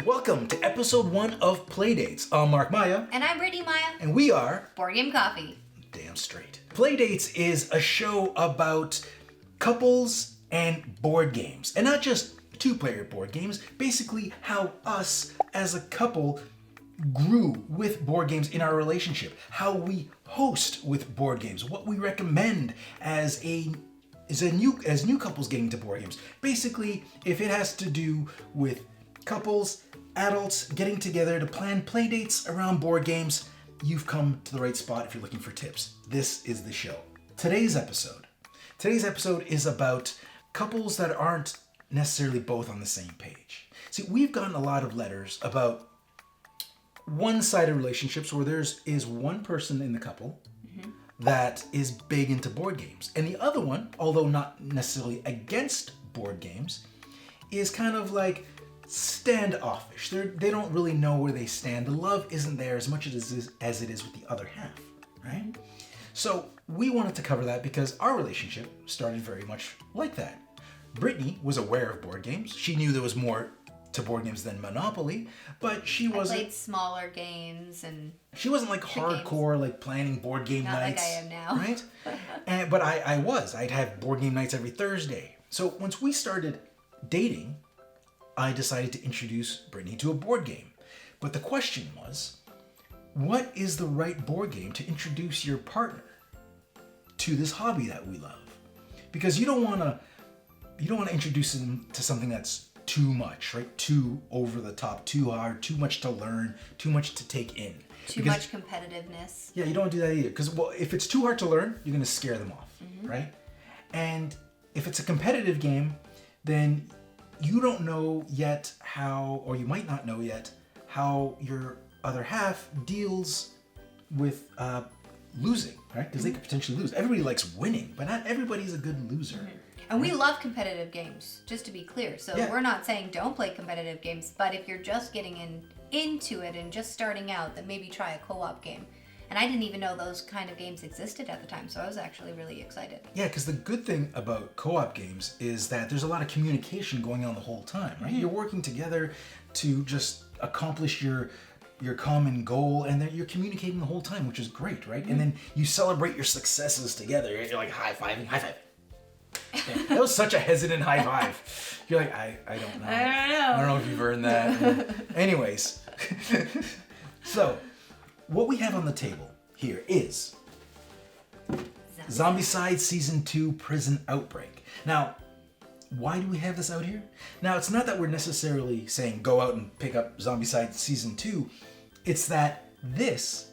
Welcome to episode 1 of Playdates. I'm Mark Maya. And I'm Brittany Maya. And we are... Boardgame Coffee. Damn straight. Playdates is a show about couples and board games. And not just two-player board games. Basically how us as a couple grew with board games in our relationship. How we host with board games. What we recommend as new couples getting into board games. Basically, if it has to do with couples, adults getting together to plan play dates around board games, you've come to the right spot if you're looking for tips. This is the show. Today's episode is about couples that aren't necessarily both on the same page. See, we've gotten a lot of letters about one-sided relationships where there's one person in the couple that is big into board games. And the other one, although not necessarily against board games, is kind of like standoffish. They don't really know where they stand. The love isn't there as much as it is with the other half, right? So we wanted to cover that because our relationship started very much like that. Brittany was aware of board games. She knew there was more to board games than Monopoly, but she wasn't... I played smaller games and... She wasn't like hardcore, games. Like planning board game Not nights. Like I am now. Right? But I was. I'd have board game nights every Thursday. So once we started dating, I decided to introduce Brittany to a board game. But the question was, what is the right board game to introduce your partner to this hobby that we love? Because you don't want to introduce them to something that's too much, right? Too over the top, too hard, too much to learn, too much to take in. Too much competitiveness. Yeah, you don't do that either. Because if it's too hard to learn, you're going to scare them off, right? And if it's a competitive game, then you don't know yet how, or you might not know yet, how your other half deals with losing, right? Because they could potentially lose. Everybody likes winning, but not everybody's a good loser. And we love competitive games, just to be clear. So we're not saying don't play competitive games, but if you're just getting into it and just starting out, then maybe try a co-op game. And I didn't even know those kind of games existed at the time, so I was actually really excited. Yeah, because the good thing about co-op games is that there's a lot of communication going on the whole time, right? You're working together to just accomplish your common goal, and then you're communicating the whole time, which is great, right? And then you celebrate your successes together. You're like high-fiving. Yeah, that was such a hesitant high five. You're like, I don't know. I don't know if you've earned that. Anyways, so what we have on the table here is Zombicide Season 2 Prison Outbreak. Now, why do we have this out here? Now, it's not that we're necessarily saying go out and pick up Zombicide Season 2. It's that this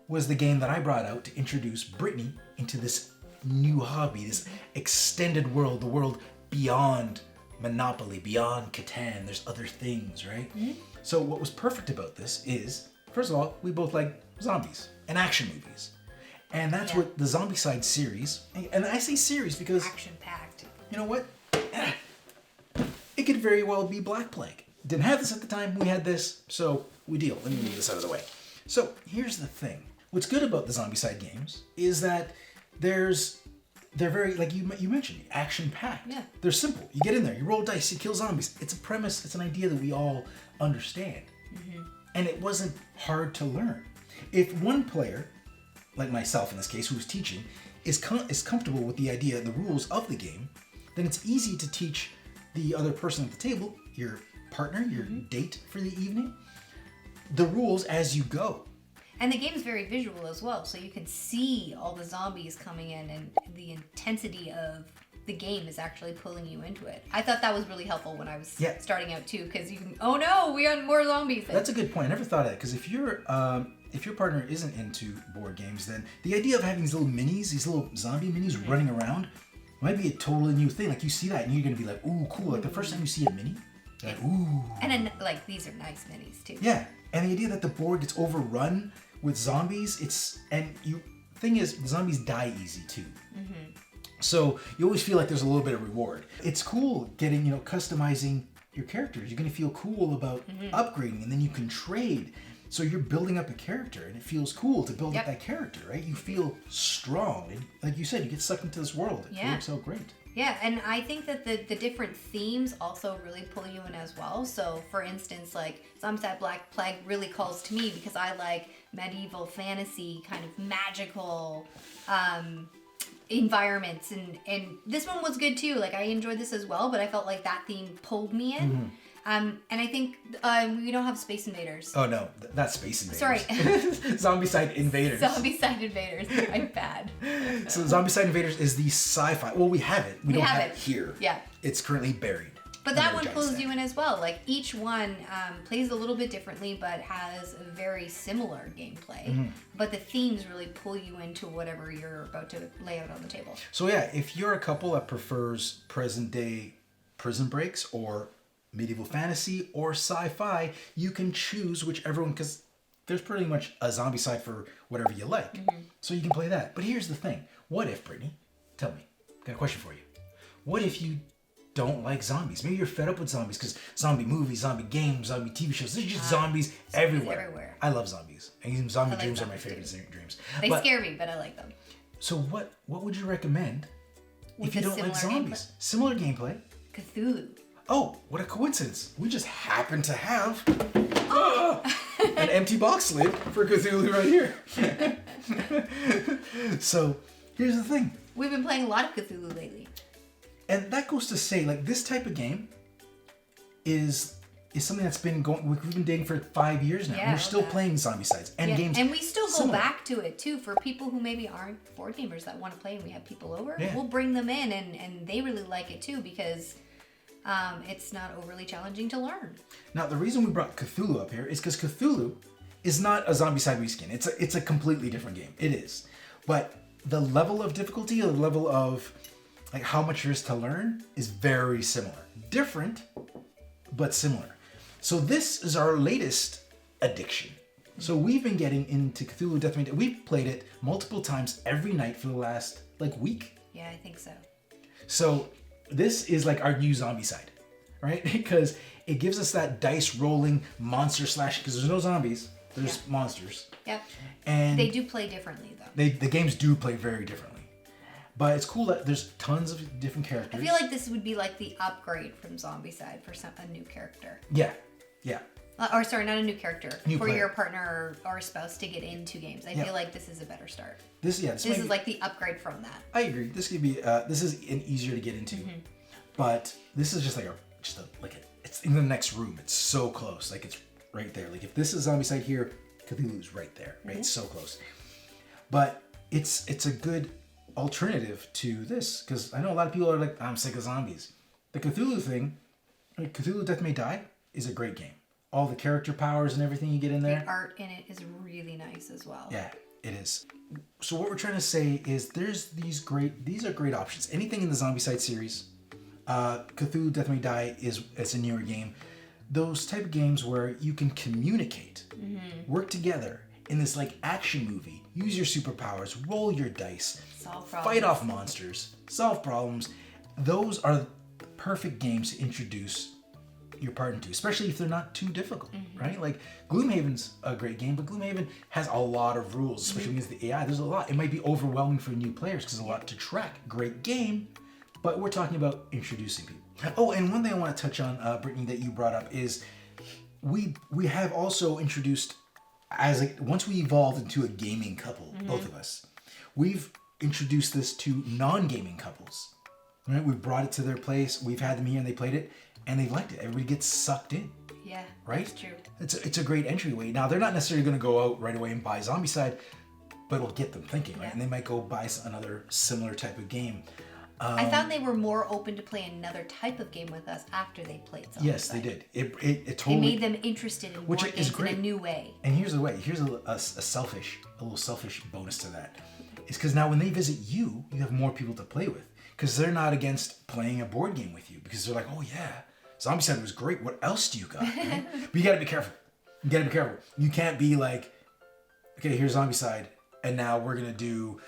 was the game that I brought out to introduce Brittany into this new hobby, this extended world, the world beyond Monopoly, beyond Catan. There's other things, right? So what was perfect about this is, first of all, we both like zombies and action movies. And that's what the Zombicide series, and I say series because... Action-packed. You know what? It could very well be Black Plague. Didn't have this at the time, we had this, so we deal. Let me move this out of the way. So here's the thing. What's good about the Zombicide games is that they're very, like you mentioned, action-packed. Yeah. They're simple. You get in there, you roll dice, you kill zombies. It's a premise, it's an idea that we all understand. And it wasn't hard to learn. If one player, like myself in this case, who's teaching, is comfortable with the idea and the rules of the game, then it's easy to teach the other person at the table, your partner, your date for the evening, the rules as you go. And the game's very visual as well, so you can see all the zombies coming in, and the intensity of the game is actually pulling you into it. I thought that was really helpful when I was starting out too, because you can, oh no, we got more zombies. That's a good point. I never thought of that, because if your partner isn't into board games, then the idea of having these little minis, these little zombie minis running around, might be a totally new thing. Like you see that, and you're gonna be like, ooh, cool. Like the first time you see a mini, you're like, ooh. And then like these are nice minis too. Yeah, and the idea that the board gets overrun with zombies, thing is, the zombies die easy too. So you always feel like there's a little bit of reward. It's cool getting, customizing your characters. You're gonna feel cool about upgrading, and then you can trade. So you're building up a character, and it feels cool to build up that character, right? You feel strong, and like you said, you get sucked into this world. It works out great. Yeah, and I think that the different themes also really pull you in as well. So, for instance, like Zombicide Black Plague really calls to me because I like medieval fantasy, kind of magical environments, and this one was good too. Like I enjoyed this as well, but I felt like that theme pulled me in. And I think we don't have Space Invaders. Oh no, that's Space Invaders. Sorry. Zombicide Invaders. Zombicide Invaders. I'm bad. So Zombicide Invaders is the sci-fi. Well, we have it. We don't have it here. Yeah. It's currently buried. But that one pulls you in as well. Like each one plays a little bit differently, but has a very similar gameplay. But the themes really pull you into whatever you're about to lay out on the table. So yeah, if you're a couple that prefers present day prison breaks or medieval fantasy or sci-fi, you can choose whichever one, because there's pretty much a Zombicide for whatever you like. So you can play that. But here's the thing. What if, Brittany, tell me, got a question for you. What if you don't like zombies? Maybe you're fed up with zombies because zombie movies, zombie games, zombie TV shows, there's just zombies everywhere. I love zombies. And zombie dreams are my favorite dreams. They scare me, but I like them. So what would you recommend if you don't like zombies? Similar gameplay. Cthulhu. Oh, what a coincidence. We just happen to have an empty box lid for Cthulhu right here. So, here's the thing. We've been playing a lot of Cthulhu lately. And that goes to say, like, this type of game is something that's been going, we've been dating for 5 years now. And we're still playing Zombicides and games. And we still go back to it too for people who maybe aren't board gamers that want to play and we have people over. Yeah. We'll bring them in and they really like it too because it's not overly challenging to learn. Now, the reason we brought Cthulhu up here is because Cthulhu is not a Zombicide reskin. It's a completely different game. It is. But the level of difficulty, the level of like how much there is to learn is very similar. Different, but similar. So this is our latest addiction. So we've been getting into Cthulhu Death May Die. We've played it multiple times every night for the last week. Yeah, I think so. So this is like our new Zombicide, right? Because it gives us that dice rolling monster slash, because there's no zombies, there's monsters. Yep. And they do play differently though. The games do play very differently. But it's cool that there's tons of different characters. I feel like this would be like the upgrade from Zombicide for a new character. Yeah. Or sorry, not a new character. New for player. Your partner or spouse to get into games. I feel like this is a better start. This is like the upgrade from that. I agree. This could be. This is an easier to get into, but this is just it's in the next room. It's so close. Like it's right there. Like if this is Zombicide here, Cthulhu's right there. Right, it's so close. But it's a good alternative to this because I know a lot of people are like, I'm sick of zombies. The Cthulhu thing, Cthulhu Death May Die, is a great game. All the character powers and everything you get in there. The art in it is really nice as well. Yeah, it is. So what we're trying to say is these are great options. Anything in the Zombicide series, Cthulhu Death May Die it's a newer game. Those type of games where you can communicate, work together in this like action movie, use your superpowers, roll your dice, solve problems, fight off monsters, solve problems. Those are the perfect games to introduce your partner to, especially if they're not too difficult, right? Like Gloomhaven's a great game, but Gloomhaven has a lot of rules, especially against the AI. There's a lot. It might be overwhelming for new players because there's a lot to track. Great game, but we're talking about introducing people. Oh, and one thing I want to touch on, Brittany, that you brought up is we have also introduced, once we evolved into a gaming couple, both of us, we've introduced this to non-gaming couples. Right? We've brought it to their place. We've had them here and they played it. And they liked it. Everybody gets sucked in. Yeah, right? That's true. It's a great entryway. Now, they're not necessarily going to go out right away and buy Zombicide, but it'll get them thinking, right? And they might go buy another similar type of game. I found they were more open to play another type of game with us after they played Zombicide. Yes, they did. It totally... It made them interested in board games in a new way. And here's the way. Here's a little selfish bonus to that. It's because now when they visit you, you have more people to play with. Because they're not against playing a board game with you. Because they're like, oh yeah, Zombicide was great. What else do you got? Right? But you gotta be careful. You can't be like, okay, here's Zombicide, and now we're gonna do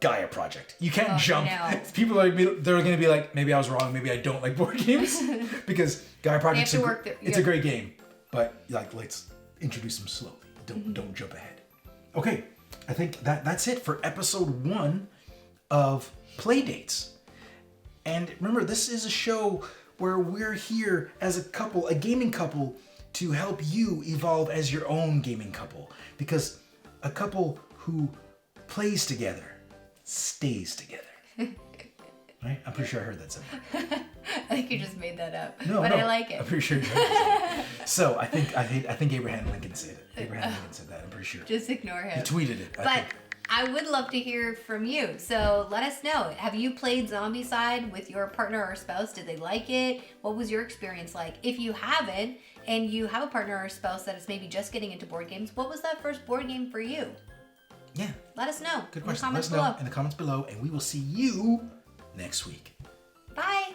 Gaia Project. You can't jump. No. People they're gonna be like, maybe I was wrong. Maybe I don't like board games because Gaia Project's a great game. But let's introduce them slowly. Don't jump ahead. Okay, I think that's it for episode 1 of Playdates. And remember, this is a show where we're here as a couple, a gaming couple, to help you evolve as your own gaming couple. Because a couple who plays together stays together. Right? I'm pretty sure I heard that somewhere. I think you just made that up. No, but no, I like it. I'm pretty sure you heard that. So I think Abraham Lincoln said it. Abraham Lincoln said that, I'm pretty sure. Just ignore him. He tweeted it. But I would love to hear from you. So let us know. Have you played Zombicide with your partner or spouse? Did they like it? What was your experience like? If you haven't, and you have a partner or spouse that is maybe just getting into board games, what was that first board game for you? Yeah. Let us know. Good question. Let us know in the comments below, and we will see you next week. Bye.